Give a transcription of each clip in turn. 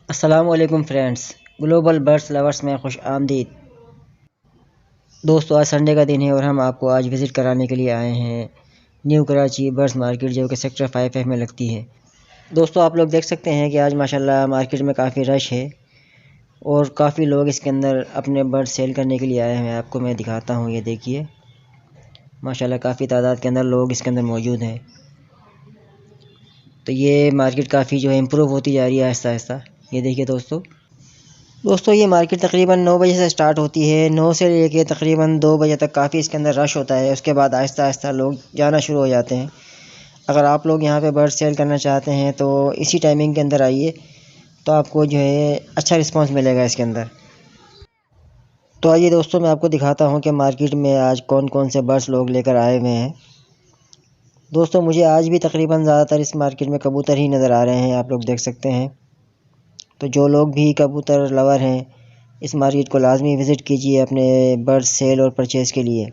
अस्सलामुअलैकुम friends, global birds lovers में खुश आमदीद। दोस्तों, आज संडे का दिन है और हम आपको आज विज़िट कराने के लिए आए हैं न्यू कराची बर्ड्स मार्केट, जो कि सेक्टर 5F में लगती है। दोस्तों, आप लोग देख सकते हैं कि आज माशाल्लाह मार्केट में काफ़ी रश है और काफ़ी लोग इसके अंदर अपने बर्ड सेल करने के लिए आए हैं। आपको मैं दिखाता हूँ, ये देखिए माशाल्लाह काफ़ी तादाद के अंदर लोग इसके अंदर मौजूद हैं। तो ये मार्केट काफ़ी जो है इम्प्रूव होती जा रही है आहिस्ता आहिस्ता। ये देखिए दोस्तों, ये मार्केट तकरीबन 9 बजे से स्टार्ट होती है। 9 से लेके तकरीबन 2 बजे तक काफ़ी इसके अंदर रश होता है। उसके बाद आहिस्ता आहिस्ता लोग जाना शुरू हो जाते हैं। अगर आप लोग यहाँ पे बर्ड सेल करना चाहते हैं तो इसी टाइमिंग के अंदर आइए, तो आपको जो है अच्छा रिस्पांस मिलेगा इसके अंदर। तो आइए दोस्तों, मैं आपको दिखाता हूँ कि मार्केट में आज कौन कौन से बर्ड्स लोग लेकर आए हुए हैं। दोस्तों, मुझे आज भी तकरीबन ज़्यादातर इस मार्केट में कबूतर ही नज़र आ रहे हैं, आप लोग देख सकते हैं। तो जो लोग भी कबूतर लवर हैं, इस मार्केट को लाजमी विज़िट कीजिए अपने बर्ड सेल और परचेज़ के लिए।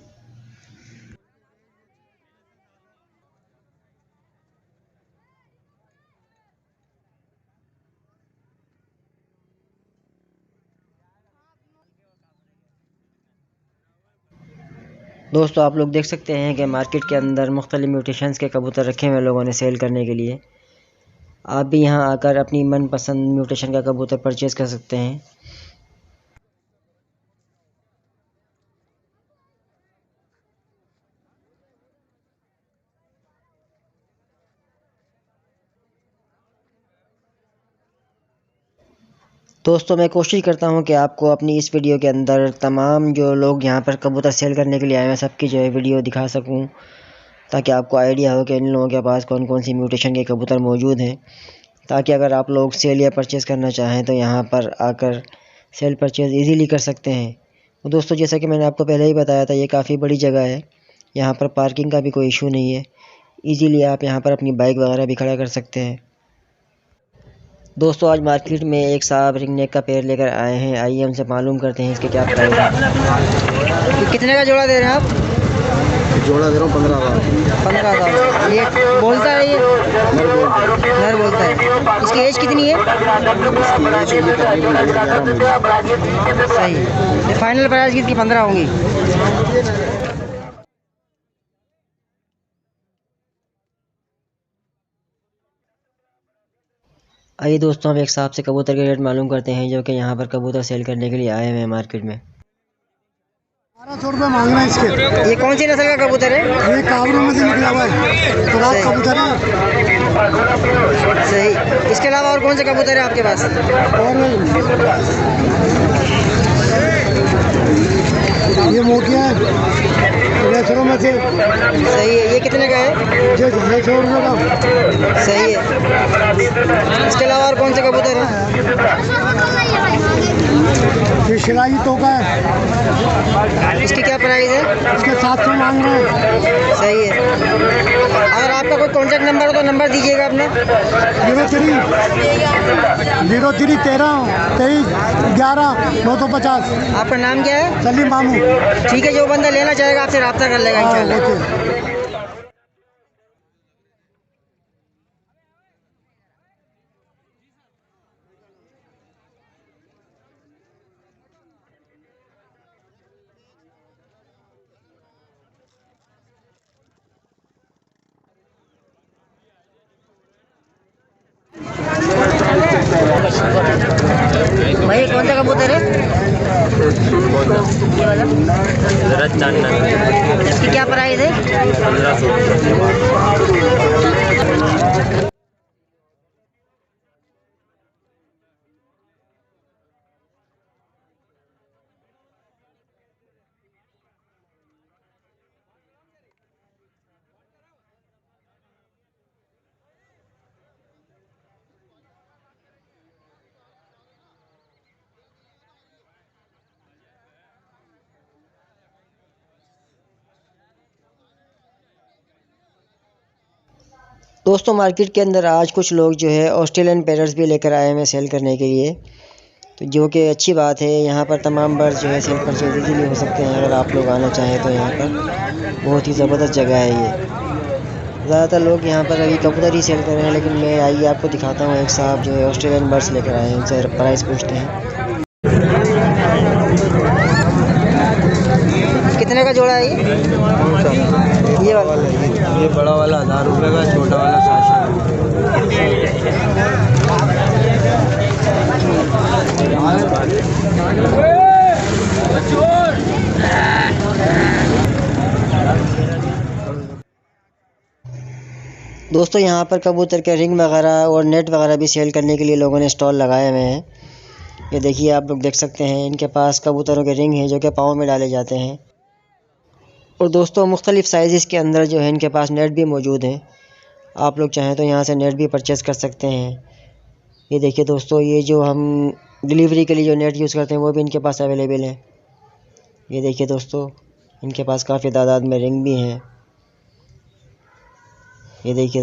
दोस्तों, आप लोग देख सकते हैं कि मार्केट के अंदर मुख्तलिफ म्यूटेशंस के कबूतर रखे हुए लोगों ने सेल करने के लिए। आप भी यहाँ आकर अपनी मनपसंद म्यूटेशन का कबूतर परचेज़ कर सकते हैं। दोस्तों, मैं कोशिश करता हूँ कि आपको अपनी इस वीडियो के अंदर तमाम जो लोग यहाँ पर कबूतर सेल करने के लिए आए हैं सबकी जो है वीडियो दिखा सकूँ, ताकि आपको आइडिया हो कि इन लोगों के पास कौन कौन सी म्यूटेशन के कबूतर मौजूद हैं, ताकि अगर आप लोग सेल या परचेज़ करना चाहें तो यहाँ पर आकर सेल परचेज़ इजीली कर सकते हैं। तो दोस्तों, जैसा कि मैंने आपको पहले ही बताया था, ये काफ़ी बड़ी जगह है। यहाँ पर पार्किंग का भी कोई इशू नहीं है। इजीली आप यहाँ पर अपनी बाइक वगैरह भी खड़ा कर सकते हैं। दोस्तों, आज मार्केट में एक साहब रिंग नेक का पेड़ लेकर आए हैं। आइए उनसे मालूम करते हैं इसके क्या प्राइस है। कितने का जोड़ा दे रहे हैं आप? जोड़ा दे रहा हूँ 15,000। 15,000। ये बोलता है, ये नर बोलता है। इसकी एज कितनी है? सही। ये फाइनल प्राइस कितनी? 15 होंगी। आइए दोस्तों, हम एक साहब से कबूतर के रेट मालूम करते हैं, जो कि यहाँ पर कबूतर सेल करने के लिए आए हुए हैं मार्केट में। 1200 रुपये मांग रहे हैं इसके। ये कौन सी नस्ल का कबूतर है? ये काबरों में से निकला हुआ है, तो रात कबूतर है। सही। इसके अलावा और कौन से कबूतर है आपके पास? और ये मोटिया है रेसरों में से। सही है। ये कितने का है? ये 600 रुपये का। सही है। इसके अलावा और कौन से कबूतर हैं? ये शिलाई तोका है। इसकी क्या प्राइस है? इसके 700 मांग रहे हैं। सही है। अगर आपका कोई कॉन्टैक्ट नंबर हो तो नंबर दीजिएगा अपना। 03 13 23 11 950। आपका नाम क्या है? सलीम मामू। ठीक है, जो बंदा लेना चाहेगा आपसे रब्ता कर लेगा इंशाल्लाह। भाई, कौन सा कबूतर है? इसकी क्या प्राइस है? 1500। दोस्तों, मार्केट के अंदर आज कुछ लोग जो है ऑस्ट्रेलियन पैरट्स भी लेकर आए हैं सेल करने के लिए, तो जो कि अच्छी बात है। यहाँ पर तमाम बर्ड्स जो है सेल परचेज इजीली हो सकते हैं। अगर आप लोग आना चाहें तो यहाँ पर बहुत ही ज़बरदस्त जगह है ये। ज़्यादातर लोग यहाँ पर अभी कबूतर ही सेल कर रहे हैं, लेकिन मैं आइए आपको दिखाता हूँ। एक साहब जो है ऑस्ट्रेलियन बर्ड्स लेकर आए हैं, उनसे प्राइस पूछते हैं। कितने का जोड़ा है ये वाला? ये बड़ा वाला 1000 रुपये का, छोटा वाला 700। दोस्तों यहाँ पर कबूतर के रिंग वगैरह और नेट वगैरह भी सेल करने के लिए लोगों ने स्टॉल लगाए हुए हैं। ये देखिए, आप लोग देख सकते हैं, इनके पास कबूतरों के रिंग हैं जो कि पाँव में डाले जाते हैं। और दोस्तों मुख्तलिफ़ साइज़ के अंदर जो है इनके पास नेट भी मौजूद हैं। आप लोग चाहें तो यहाँ से नेट भी परचेज़ कर सकते हैं। ये देखिए दोस्तों, ये जो हम डिलीवरी के लिए जो नेट यूज़ करते हैं वो भी इनके पास अवेलेबल है। ये देखिए दोस्तों, इनके पास काफ़ी तादाद में रिंग भी हैं। ये देखिए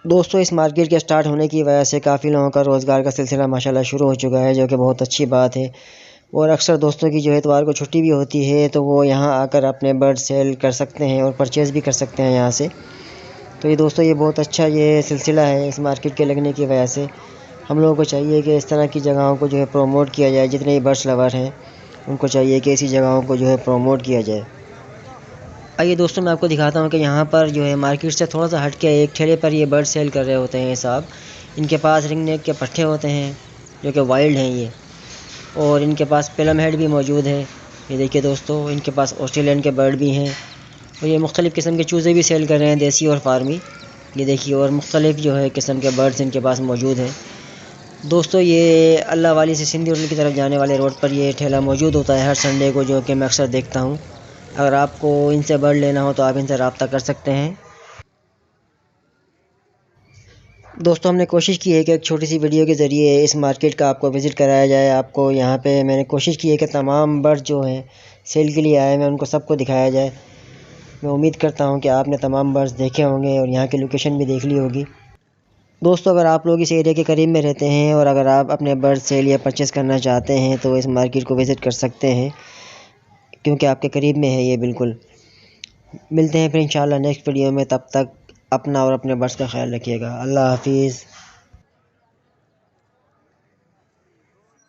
दोस्तों इस मार्केट के स्टार्ट होने की वजह से काफ़ी लोगों का रोज़गार का सिलसिला माशाल्लाह शुरू हो चुका है, जो कि बहुत अच्छी बात है। और अक्सर दोस्तों की जो है इतवार को छुट्टी भी होती है, तो वो यहाँ आकर अपने बर्ड सेल कर सकते हैं और परचेज़ भी कर सकते हैं यहाँ से। तो ये दोस्तों, ये बहुत अच्छा ये सिलसिला है इस मार्केट के लगने की वजह से। हम लोगों को चाहिए कि इस तरह की जगहों को जो है प्रोमोट किया जाए। जितने भी बर्ड्स लवर हैं उनको चाहिए कि ऐसी जगहों को जो है प्रोमोट किया जाए। आइए दोस्तों, मैं आपको दिखाता हूँ कि यहाँ पर जो है मार्केट से थोड़ा सा हट के एक ठेले पर ये बर्ड सेल कर रहे होते हैं साहब। इनके पास रिंग नेक के पट्टे होते हैं जो कि वाइल्ड हैं ये, और इनके पास पिलम हेड भी मौजूद है। ये देखिए दोस्तों, इनके पास ऑस्ट्रेलियन के बर्ड भी हैं, और ये मुख्तलिफ़ किस्म के चूज़े भी सेल कर रहे हैं, देसी और फार्मी। ये देखिए, और मुख्तलिफ़ जो है किस्म के बर्ड्स इनके पास मौजूद हैं। दोस्तों ये अल्लाह वाली से सिंधी होटल की तरफ जाने वाले रोड पर ये ठेला मौजूद होता है हर संडे को, जो कि मैं अक्सर देखता हूँ। अगर आपको इनसे बर्ड लेना हो तो आप इनसे रब्ता कर सकते हैं। दोस्तों हमने कोशिश की है कि एक छोटी सी वीडियो के ज़रिए इस मार्केट का आपको विज़िट कराया जाए। आपको यहाँ पे मैंने कोशिश की है कि तमाम बर्ड जो हैं सेल के लिए आए हैं उनको सबको दिखाया जाए। मैं उम्मीद करता हूँ कि आपने तमाम बर्ड्स देखे होंगे और यहाँ की लोकेशन भी देख ली होगी। दोस्तों अगर आप लोग इस एरिया के करीब में रहते हैं और अगर आप अपने बर्ड सेल या परचेज़ करना चाहते हैं तो इस मार्केट को विज़िट कर सकते हैं, क्योंकि आपके करीब में है ये बिल्कुल। मिलते हैं फिर इंशाल्लाह नेक्स्ट वीडियो में। तब तक अपना और अपने बर्ड्स का ख्याल रखिएगा। अल्लाह हाफिज़।